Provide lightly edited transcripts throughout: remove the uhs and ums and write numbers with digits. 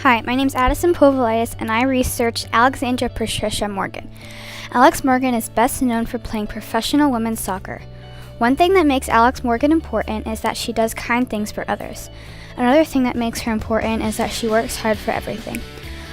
Hi, my name's Addison Povolitis, and I researched Alexandra Patricia Morgan. Alex Morgan is best known for playing professional women's soccer. One thing that makes Alex Morgan important is that she does kind things for others. Another thing that makes her important is that she works hard for everything.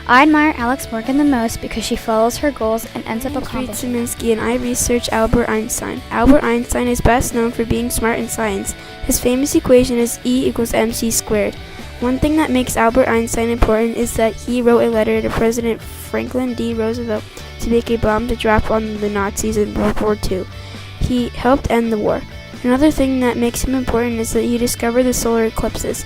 I admire Alex Morgan the most because she follows her goals and ends up accomplishing. I'm Sminsky, and I researched Albert Einstein. Albert Einstein is best known for being smart in science. His famous equation is E equals mc squared. One thing that makes Albert Einstein important is that he wrote a letter to President Franklin D. Roosevelt to make a bomb to drop on the Nazis in World War II. He helped end the war. Another thing that makes him important is that he discovered the solar eclipses.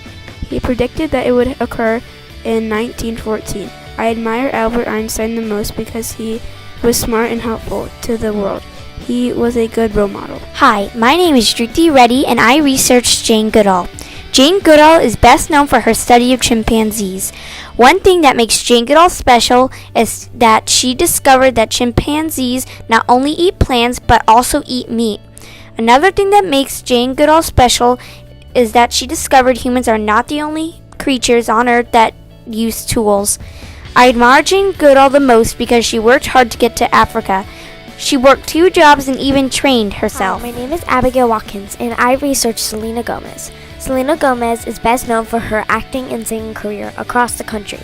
He predicted that it would occur in 1914. I admire Albert Einstein the most because he was smart and helpful to the world. He was a good role model. Hi, my name is Shruti Reddy, and I researched Jane Goodall. Jane Goodall is best known for her study of chimpanzees. One thing that makes Jane Goodall special is that she discovered that chimpanzees not only eat plants but also eat meat. Another thing that makes Jane Goodall special is that she discovered humans are not the only creatures on Earth that use tools. I admire Jane Goodall the most because she worked hard to get to Africa. She worked 2 jobs and even trained herself. Hi, my name is Abigail Watkins, and I researched Selena Gomez. Selena Gomez is best known for her acting and singing career across the country.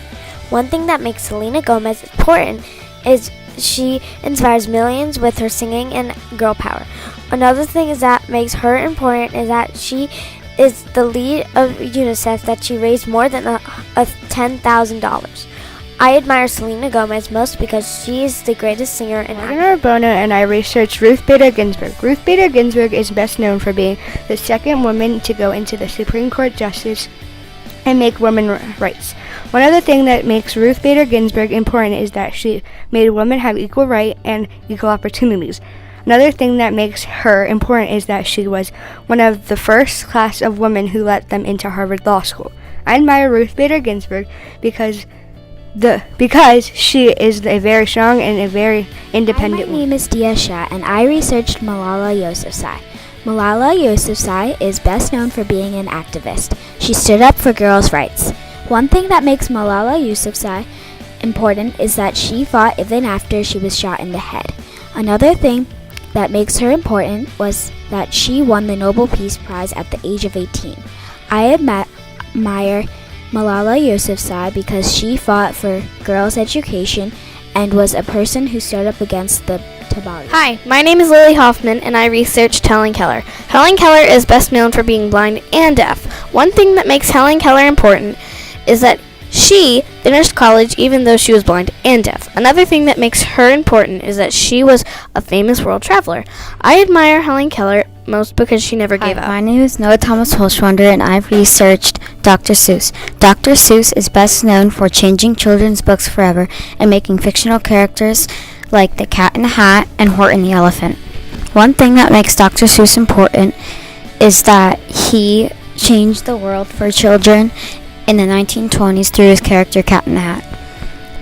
One thing that makes Selena Gomez important is she inspires millions with her singing and girl power. Another thing is that makes her important is that she is the lead of UNICEF, that she raised more than $10,000. I admire Selena Gomez most because she is the greatest singer and actor. I'm Arbona, and I researched Ruth Bader Ginsburg. Ruth Bader Ginsburg is best known for being the second woman to go into the Supreme Court Justice and make women rights. One other thing that makes Ruth Bader Ginsburg important is that she made women have equal right and equal opportunities. Another thing that makes her important is that she was one of the first class of women who let them into Harvard Law School. I admire Ruth Bader Ginsburg because she is a very strong and a very independent woman. My name is Dia Shah, and I researched Malala Yousafzai. Malala Yousafzai is best known for being an activist. She stood up for girls' rights. One thing that makes Malala Yousafzai important is that she fought even after she was shot in the head. Another thing that makes her important was that she won the Nobel Peace Prize at the age of 18. I admire Malala Yousafzai because she fought for girls' education and was a person who stood up against the Taliban. Hi, my name is Lily Hoffman, and I researched Helen Keller. Helen Keller is best known for being blind and deaf. One thing that makes Helen Keller important is that she finished college even though she was blind and deaf. Another thing that makes her important is that she was a famous world traveler. I admire Helen Keller most because she never gave up. My name is Noah Thomas Holschwander, and I've researched Dr. Seuss. Dr. Seuss is best known for changing children's books forever and making fictional characters like the Cat in the Hat and Horton the Elephant. One thing that makes Dr. Seuss important is that he changed the world for children in the 1920s through his character Cat in the Hat.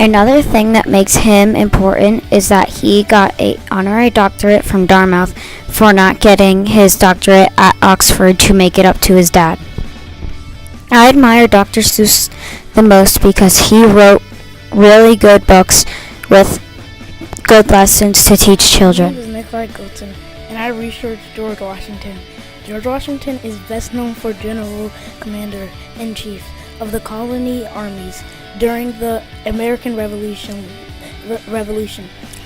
Another thing that makes him important is that he got an honorary doctorate from Dartmouth for not getting his doctorate at Oxford to make it up to his dad. I admire Dr. Seuss the most because he wrote really good books with good lessons to teach children. My name is Nikolai Golton, and I researched George Washington. George Washington is best known for General Commander-in-Chief of the colony armies during the American Revolution.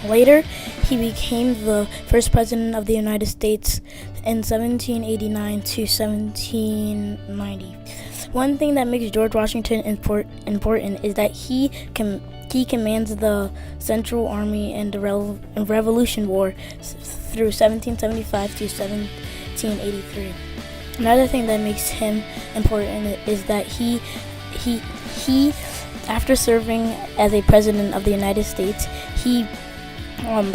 Later, he became the first president of the United States in 1789 to 1790. One thing that makes George Washington important is that he commands the Central Army in the Revolution War through 1775 to 1783. Another thing that makes him important is that he after serving as a president of the United States, he was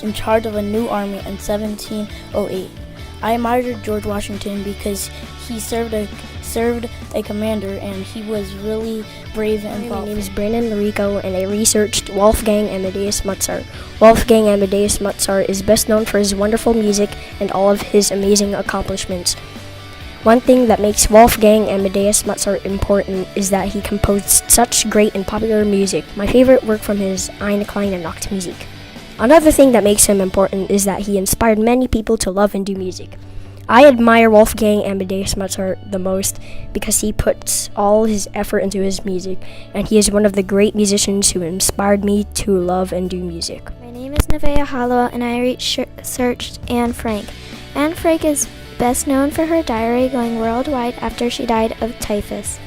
in charge of a new army in 1708. I admire George Washington because he served a commander, and he was really brave and thoughtful. My name is Brandon Larico, and I researched Wolfgang Amadeus Mozart. Wolfgang Amadeus Mozart is best known for his wonderful music and all of his amazing accomplishments. One thing that makes Wolfgang Amadeus Mozart important is that he composed such great and popular music. My favorite work from his Eine kleine Nachtmusik. Another thing that makes him important is that he inspired many people to love and do music. I admire Wolfgang Amadeus Mozart the most because he puts all his effort into his music, and he is one of the great musicians who inspired me to love and do music. My name is Nevaeh Hollow, and I researched Anne Frank. Anne Frank is best known for her diary going worldwide after she died of typhus.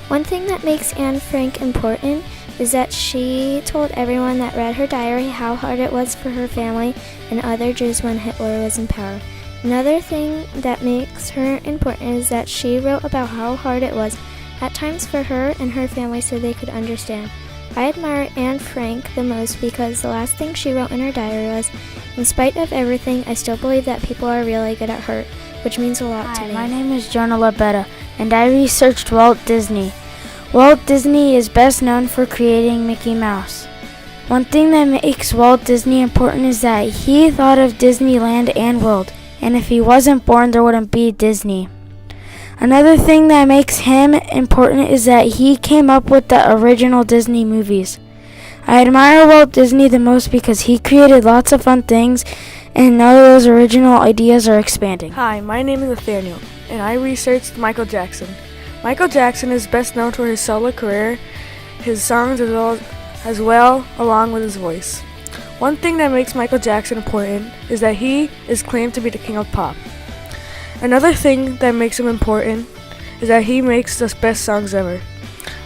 One thing that makes Anne Frank important is that she told everyone that read her diary how hard it was for her family and other Jews when Hitler was in power. Another thing that makes her important is that she wrote about how hard it was at times for her and her family so they could understand. I admire Anne Frank the most because the last thing she wrote in her diary was, "In spite of everything, I still believe that people are really good at hurt," which means a lot to me. My name is Jonah Labetta, and I researched Walt Disney. Walt Disney is best known for creating Mickey Mouse. One thing that makes Walt Disney important is that he thought of Disneyland and World, and if he wasn't born, there wouldn't be Disney. Another thing that makes him important is that he came up with the original Disney movies. I admire Walt Disney the most because he created lots of fun things, and now those original ideas are expanding. Hi, my name is Nathaniel, and I researched Michael Jackson. Michael Jackson is best known for his solo career, his songs as well along with his voice. One thing that makes Michael Jackson important is that he is claimed to be the king of pop. Another thing that makes him important is that he makes the best songs ever.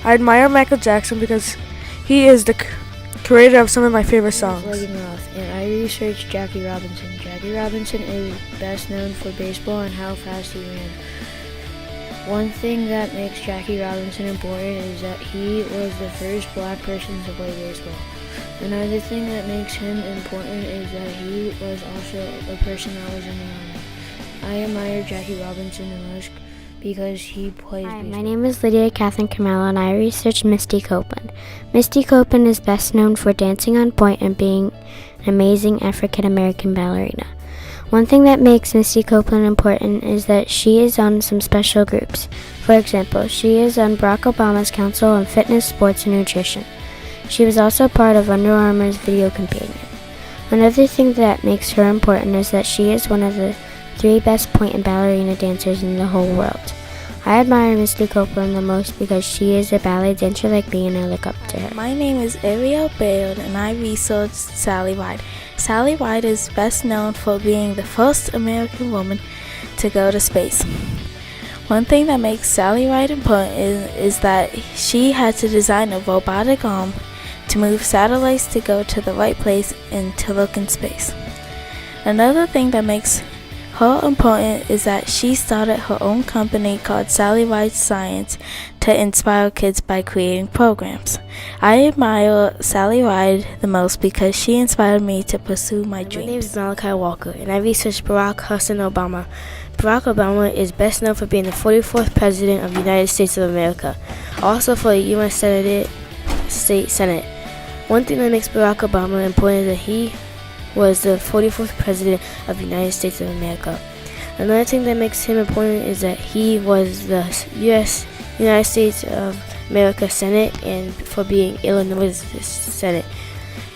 I admire Michael Jackson because he is the creator of some of my favorite songs. And I researched Jackie Robinson. Jackie Robinson is best known for baseball and how fast he ran. One thing that makes Jackie Robinson important is that he was the first black person to play baseball. Another thing that makes him important is that he was also a person that was in the army. I admire Jackie Robinson the most because he plays baseball. My name is Lydia Catherine Camelo, and I researched Misty Copeland. Misty Copeland is best known for dancing on point and being an amazing African American ballerina. One thing that makes Misty Copeland important is that she is on some special groups. For example, she is on Barack Obama's Council on Fitness, Sports, and Nutrition. She was also part of Under Armour's video companion. Another thing that makes her important is that she is one of the 3 best point and ballerina dancers in the whole world. I admire Misty Copeland the most because she is a ballet dancer like me, and I look up to her. My name is Ariel Bayard, and I researched Sally Ride. Sally Ride is best known for being the first American woman to go to space. One thing that makes Sally Ride important is that she had to design a robotic arm to move satellites to go to the right place and to look in space. Another thing that makes her important is that she started her own company called Sally Ride Science to inspire kids by creating programs. I admire Sally Ride the most because she inspired me to pursue my dreams. My name is Malachi Walker, and I researched Barack Hussein Obama. Barack Obama is best known for being the 44th President of the United States of America, also for the U.S. State Senate. One thing that makes Barack Obama important is that he was the 44th President of the United States of America. Another thing that makes him important is that he was the United States of America Senate and for being Illinois' Senate.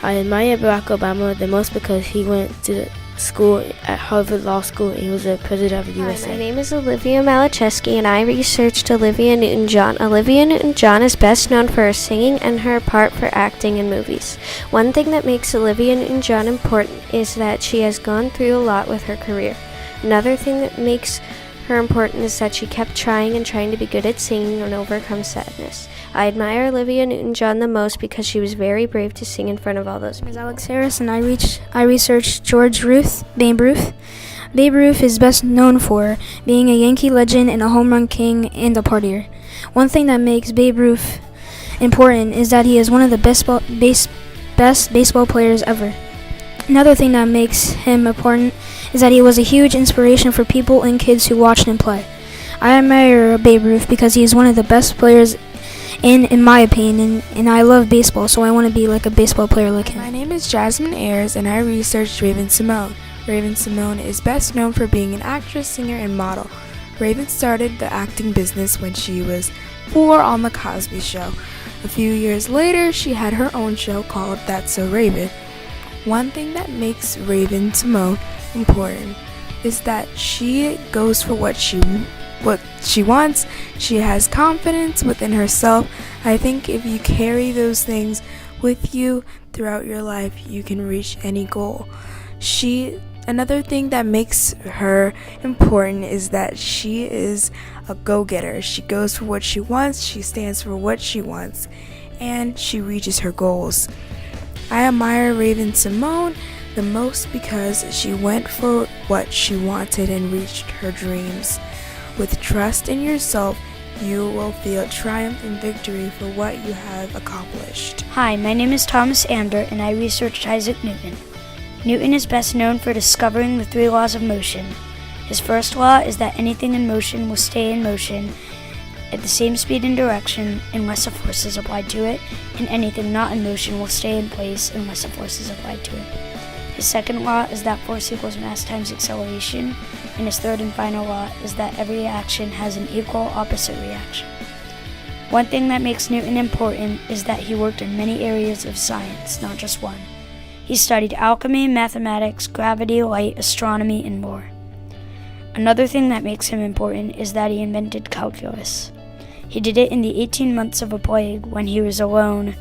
I admire Barack Obama the most because he went to school at Harvard Law School and he was the President of the USA. My name is Olivia Malacheski, and I researched Olivia Newton-John. Olivia Newton-John is best known for her singing and her part for acting in movies. One thing that makes Olivia Newton-John important is that she has gone through a lot with her career. Another thing that makes her important is that she kept trying to be good at singing and overcome sadness. I admire Olivia Newton-John the most because she was very brave to sing in front of all those people. My name is Alex Harris, and I researched Babe Ruth. Babe Ruth is best known for being a Yankee legend and a home run king and a partier. One thing that makes Babe Ruth important is that he is one of the best baseball players ever. Another thing that makes him important is that he was a huge inspiration for people and kids who watched him play. I admire Babe Ruth because he is one of the best players in my opinion, and I love baseball, so I want to be like a baseball player like him. My name is Jasmine Ayers, and I researched Raven Simone. Raven Simone is best known for being an actress, singer, and model. Raven started the acting business when she was 4 on The Cosby Show. A few years later, she had her own show called That's So Raven. One thing that makes Raven Simone important is that she goes for what she wants. She has confidence within herself. I think if you carry those things with you throughout your life, you can reach any goal. Another thing that makes her important is that she is a go-getter. She goes for what she wants, she stands for what she wants, and she reaches her goals. I admire Raven Simone the most because she went for what she wanted and reached her dreams. With trust in yourself, you will feel triumph and victory for what you have accomplished. Hi, my name is Thomas Amber, and I researched Isaac Newton. Newton is best known for discovering the 3 laws of motion. His first law is that anything in motion will stay in motion at the same speed and direction unless a force is applied to it, and anything not in motion will stay in place unless a force is applied to it. His second law is that force equals mass times acceleration, and his third and final law is that every action has an equal opposite reaction. One thing that makes Newton important is that he worked in many areas of science, not just one. He studied alchemy, mathematics, gravity, light, astronomy, and more. Another thing that makes him important is that he invented calculus. He did it in the 18 months of a plague when he was alone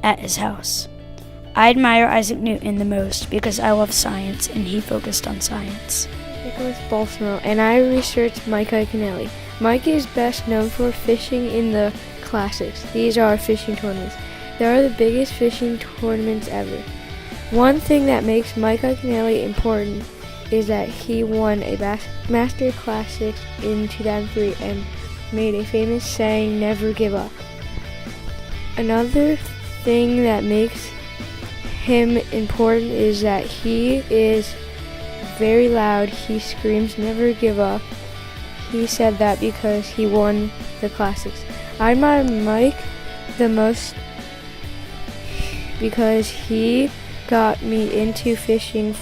at his house. I admire Isaac Newton the most because I love science and he focused on science. Nicholas Balsamo, and I researched Mike Iaconelli. Mike is best known for fishing in the classics. These are fishing tournaments. They are the biggest fishing tournaments ever. One thing that makes Mike Iaconelli important is that he won a Master Classics in 2003 and made a famous saying, "Never give up." Another thing that makes him important is that he is very loud. He screams, "Never give up." He said that because he won the classics. I admire Mike the most because he got me into fishing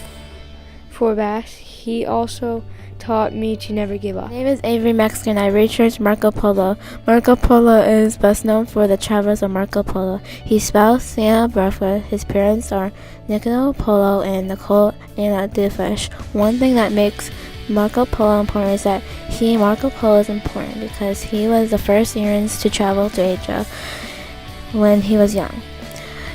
for bass. He also taught me to never give up. My name is Avery Mexican. I researched Marco Polo. Marco Polo is best known for the travels of Marco Polo. He spells Santa Barbara. His parents are Niccolo Polo and Nicole Anna Dufish. One thing that makes Marco Polo important is that Marco Polo is important because he was the first European to travel to Asia when he was young.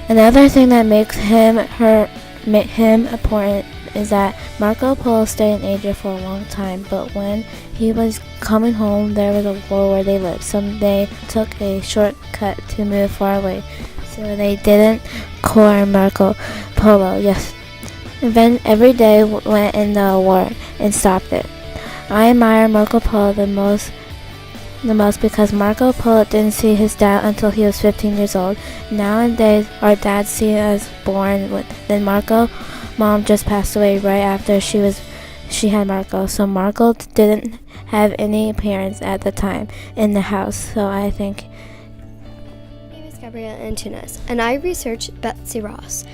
Another thing that makes him important is that Marco Polo stayed in Asia for a long time, but when he was coming home, there was a war where they lived, so they took a shortcut to move far away, so they didn't corner Marco Polo. Yes, and then every day went in the war and stopped it. I admire Marco Polo the most because Marco Polo didn't see his dad until he was 15 years old. Nowadays, our dads see us born. Then Marco mom just passed away right after she had Marco, so Marco didn't have any parents at the time in the house, so I think. My name is Gabriella Antunes, and I researched Betsy Ross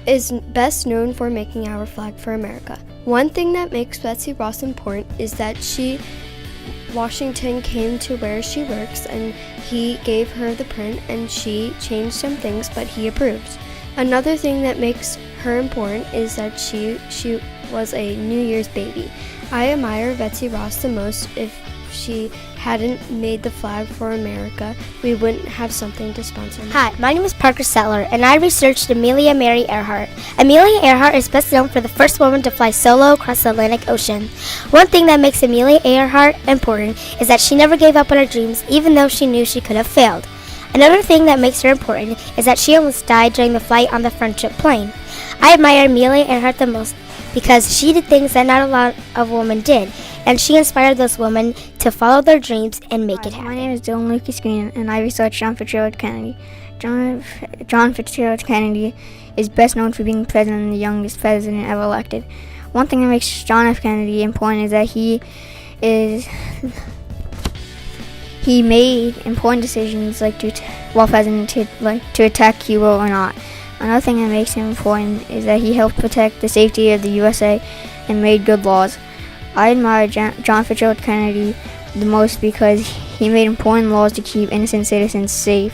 is best known for making our flag for America. One thing that makes Betsy Ross important is that Washington came to where she works and he gave her the print and she changed some things, but he approved. Another thing that makes her important is that she was a New Year's baby. I admire Betsy Ross the most. If she hadn't made the flag for America, we wouldn't have something to sponsor. Hi, my name is Parker Settler, and I researched Amelia Mary Earhart. Amelia Earhart is best known for the first woman to fly solo across the Atlantic Ocean. One thing that makes Amelia Earhart important is that she never gave up on her dreams, even though she knew she could have failed. Another thing that makes her important is that she almost died during the flight on the Friendship plane. I admire Amelia Earhart the most because she did things that not a lot of women did, and she inspired those women to follow their dreams and make it happen. My name is Dylan Lucas Green, and I researched John Fitzgerald Kennedy. John Fitzgerald Kennedy is best known for being president and the youngest president ever elected. One thing that makes John F. Kennedy important is that he made important decisions while president to attack Cuba or not. Another thing that makes him important is that he helped protect the safety of the USA and made good laws. I admire John Fitzgerald Kennedy the most because he made important laws to keep innocent citizens safe.